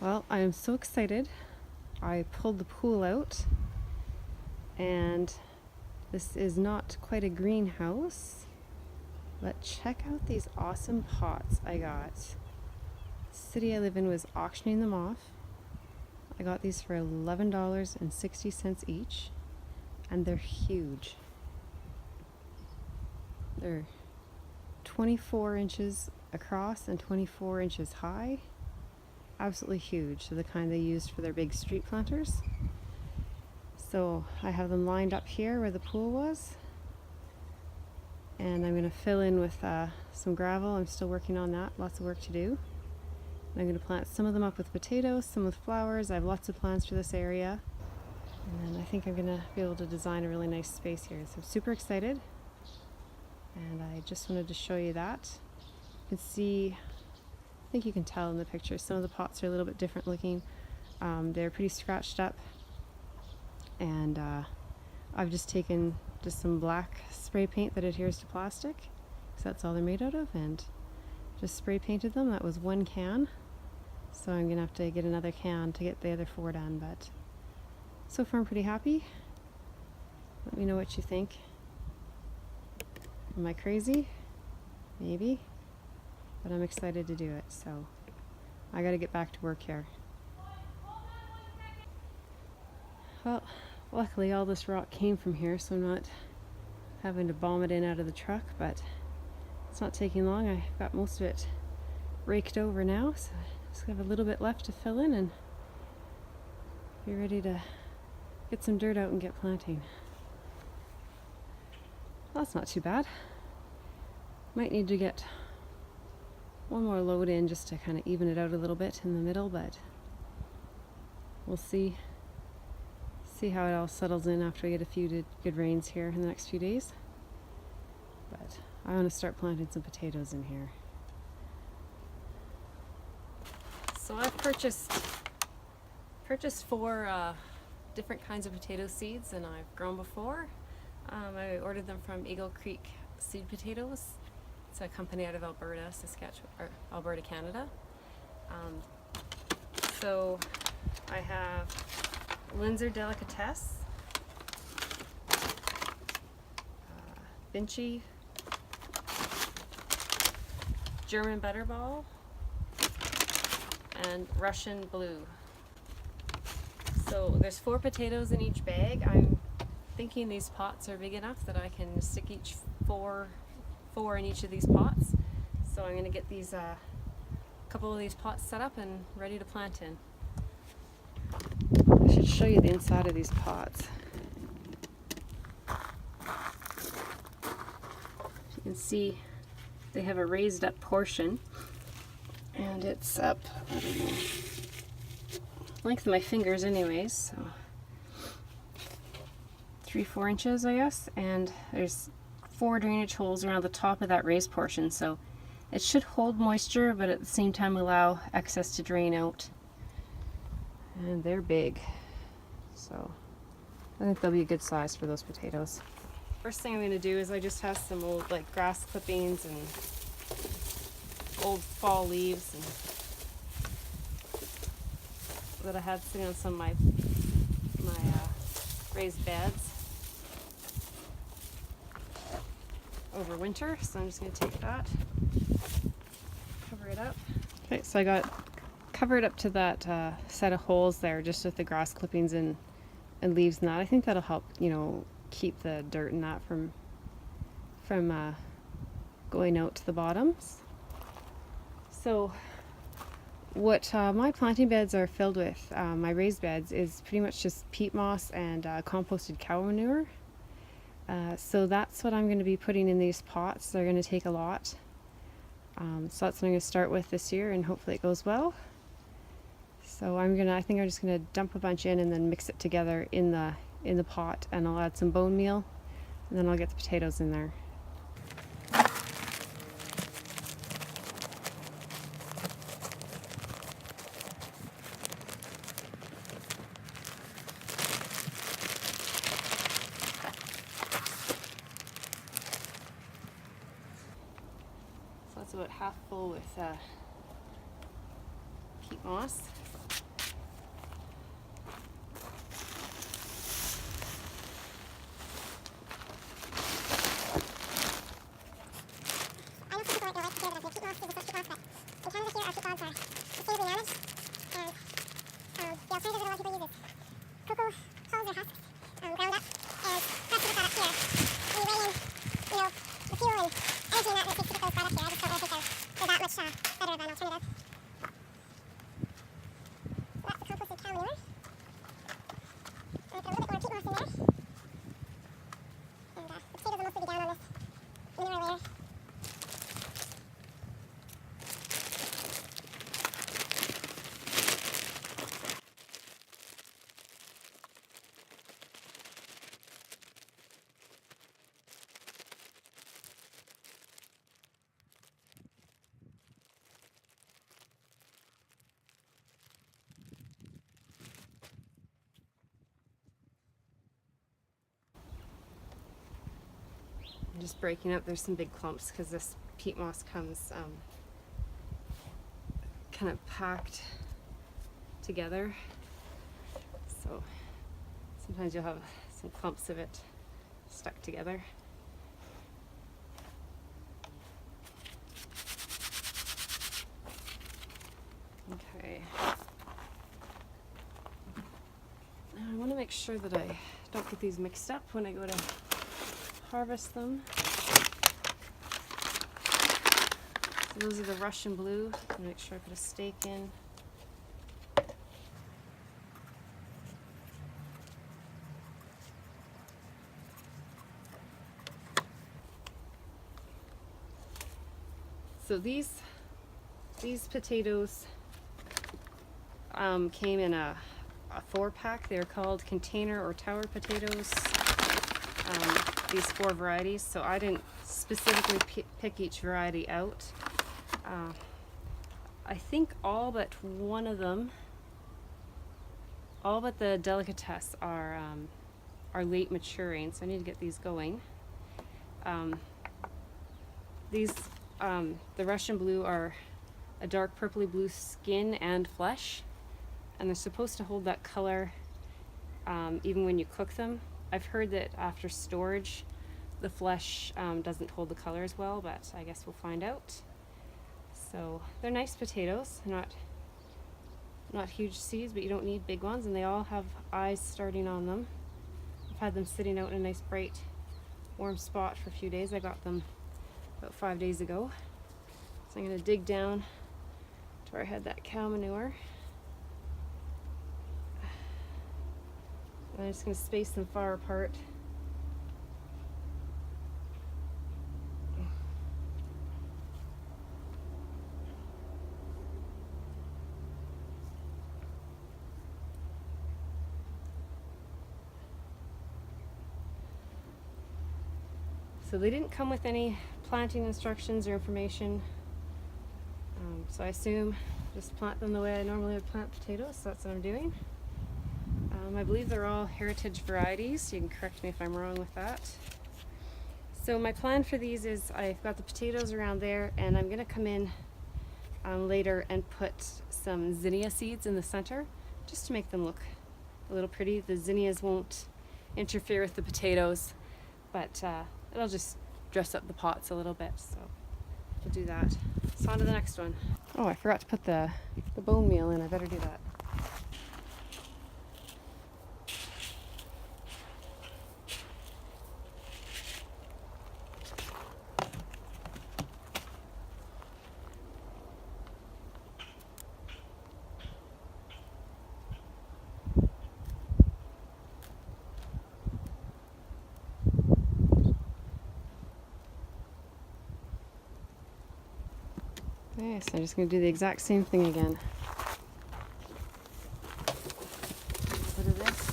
Well, I am so excited. I pulled the pool out, and this is not quite a greenhouse, but check out these awesome pots I got. The city I live in was auctioning them off. I got these for $11.60 each, and they're huge. They're 24 inches across and 24 inches high. Absolutely huge, so the kind they used for their big street planters. So I have them lined up here where the pool was, and I'm going to fill in with some gravel. I'm still working on that, lots of work to do. And I'm going to plant some of them up with potatoes, some with flowers. I have lots of plans for this area, and then I think I'm going to be able to design a really nice space here. So I'm super excited, and I just wanted to show you that. You can see, I think you can tell in the picture, some of the pots are a little bit different looking. They're pretty scratched up, and I've just taken some black spray paint that adheres to plastic, because that's all they're made out of, and just spray painted them. That was one can, so I'm gonna have to get another can to get the other 4 done, but so far I'm pretty happy. Let me know what you think. Am I crazy? Maybe. But I'm excited to do it, so I gotta get back to work here. Well, luckily all this rock came from here, so I'm not having to bomb it in out of the truck, but it's not taking long. I've got most of it raked over now, so I just have a little bit left to fill in and be ready to get some dirt out and get planting. Well, that's not too bad. Might need to get one more load in just to kind of even it out a little bit in the middle, but we'll see how it all settles in after we get a few good rains here in the next few days. But I want to start planting some potatoes in here. So I've purchased 4 different kinds of potato seeds, and I've grown before. I ordered them from Eagle Creek Seed Potatoes. It's a company out of Alberta, Alberta, Canada. So I have Linzer Delicatesse, Vinci, German Butterball, and Russian Blue. So there's 4 potatoes in each bag. I'm thinking these pots are big enough that I can stick each 4 in each of these pots. So I'm going to get these couple of these pots set up and ready to plant in. I should show you the inside of these pots. You can see they have a raised up portion, and it's up, I don't know, length of my fingers anyways, so 3-4 inches I guess, and there's 4 drainage holes around the top of that raised portion, so it should hold moisture but at the same time allow excess to drain out. And they're big, so I think they'll be a good size for those potatoes. First thing I'm going to do is I just have some old grass clippings and old fall leaves and that I had sitting on some of my raised beds over winter, so I'm just going to take that, cover it up. Okay, so I got covered up to that set of holes there just with the grass clippings and leaves and that. I think that'll help, keep the dirt and that from going out to the bottoms. So what my planting beds are filled with, my raised beds, is pretty much just peat moss and composted cow manure. So that's what I'm going to be putting in these pots. They're going to take a lot. So that's what I'm going to start with this year, and hopefully it goes well. So I think I'm just going to dump a bunch in and then mix it together in the pot, and I'll add some bone meal, and then I'll get the potatoes in there. So that's about half full with peat moss. pods are sustainably managed, and the alternative that a lot of people use is cocoa hulls or husks, ground up, and pressed with the product here. When you weigh in, the fuel and energy and that takes to get those products here, I just don't really think they're that much better of an alternative. So that's the composted cow manure. I put a little bit more peat moss in there. And the potatoes will mostly be down on this manure layer. I'm just breaking up. There's some big clumps because this peat moss comes kind of packed together. So sometimes you'll have some clumps of it stuck together. Okay. Now I want to make sure that I don't get these mixed up when I go to harvest them. So those are the Russian blue. I'm gonna make sure I put a stake in. So these potatoes came in a 4-pack. They're called container or tower potatoes. These 4 varieties, so I didn't specifically pick each variety out. I think all but one of them, all but the Delicatesse are late maturing, so I need to get these going. These, the Russian blue are a dark purpley blue skin and flesh, and they're supposed to hold that color even when you cook them. I've heard that after storage, the flesh doesn't hold the color as well, but I guess we'll find out. So they're nice potatoes, not huge seeds, but you don't need big ones, and they all have eyes starting on them. I've had them sitting out in a nice bright warm spot for a few days. I got them about 5 days ago. So I'm going to dig down to where I had that cow manure. I'm just going to space them far apart. So they didn't come with any planting instructions or information. So I assume just plant them the way I normally would plant potatoes, so that's what I'm doing. I believe they're all heritage varieties. You can correct me if I'm wrong with that. So my plan for these is I've got the potatoes around there, and I'm going to come in later and put some zinnia seeds in the center just to make them look a little pretty. The zinnias won't interfere with the potatoes, but it'll just dress up the pots a little bit, so we'll do that. So on to the next one. Oh, I forgot to put the bone meal in. I better do that. Okay, so I'm just going to do the exact same thing again. Put this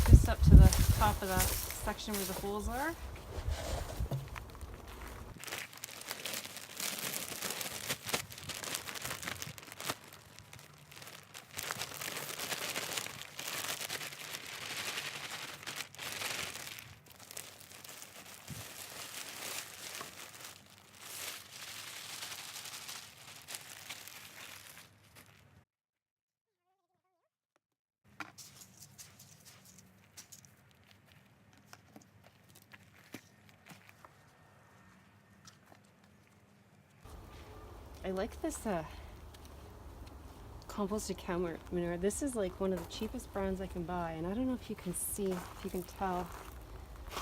just up to the top of the section where the holes are. I like this composted cow manure. This is like one of the cheapest brands I can buy, and I don't know if you can see, if you can tell,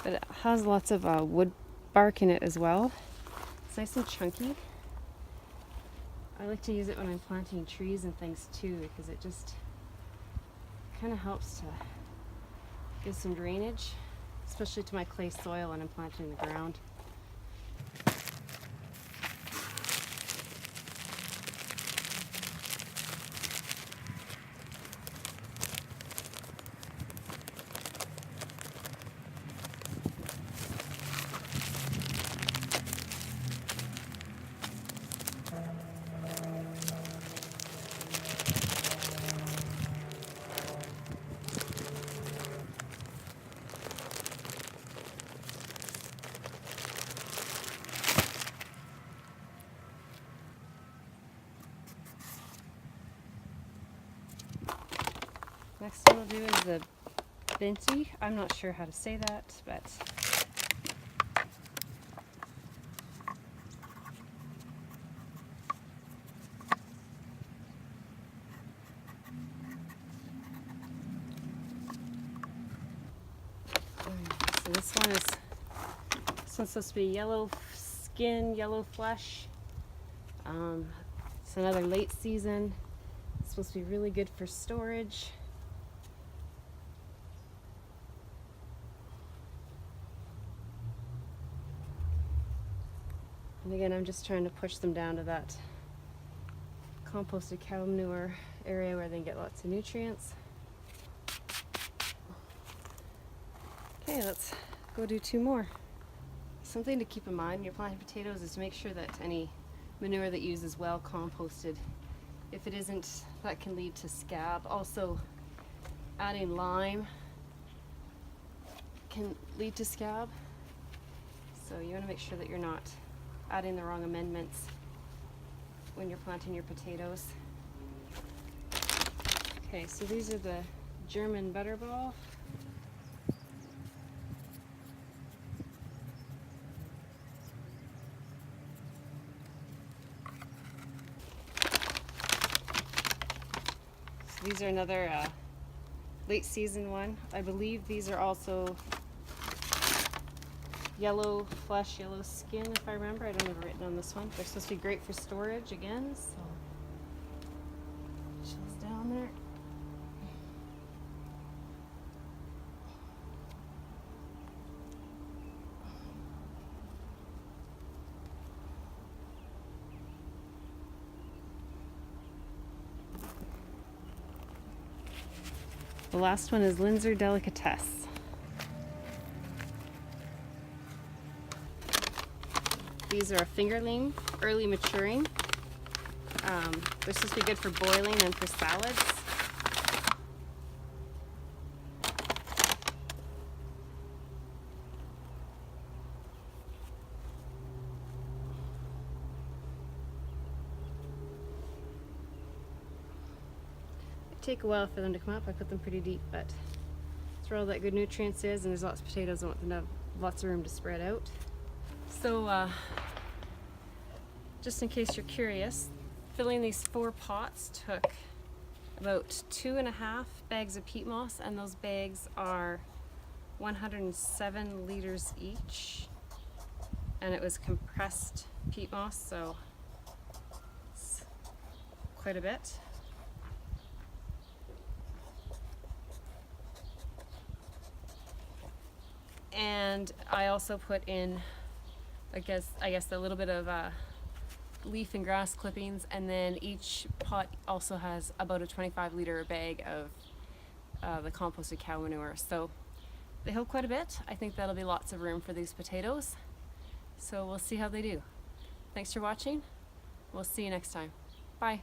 but it has lots of wood bark in it as well. It's nice and chunky. I like to use it when I'm planting trees and things too, because it just kind of helps to give some drainage, especially to my clay soil when I'm planting in the ground. Next one I'll do is the Binti. I'm not sure how to say that, but so this one's supposed to be yellow skin, yellow flesh. It's another late season. It's supposed to be really good for storage. And again, I'm just trying to push them down to that composted cow manure area where they get lots of nutrients. Okay, let's go do 2 more. Something to keep in mind when you're planting potatoes is to make sure that any manure that you use is well composted. If it isn't, that can lead to scab. Also, adding lime can lead to scab. So you want to make sure that you're not adding the wrong amendments when you're planting your potatoes. Okay, so these are the German Butterball. So these are another late season one. I believe these are also yellow flesh, yellow skin, if I remember. I don't have it written on this one. They're supposed to be great for storage again, so chills down there. The last one is Linzer Delicatesse. These are a fingerling, early maturing. They're supposed to be good for boiling and for salads. They take a while for them to come up. I put them pretty deep, but that's where all that good nutrients is, and there's lots of potatoes. I want them to have lots of room to spread out. So, just in case you're curious, filling these 4 pots took about 2.5 bags of peat moss, and those bags are 107 liters each, and it was compressed peat moss, so it's quite a bit. And I also put in, I guess a little bit of leaf and grass clippings, and then each pot also has about a 25-liter bag of the composted cow manure. So they hold quite a bit. I think that'll be lots of room for these potatoes. So we'll see how they do. Thanks for watching. We'll see you next time. Bye.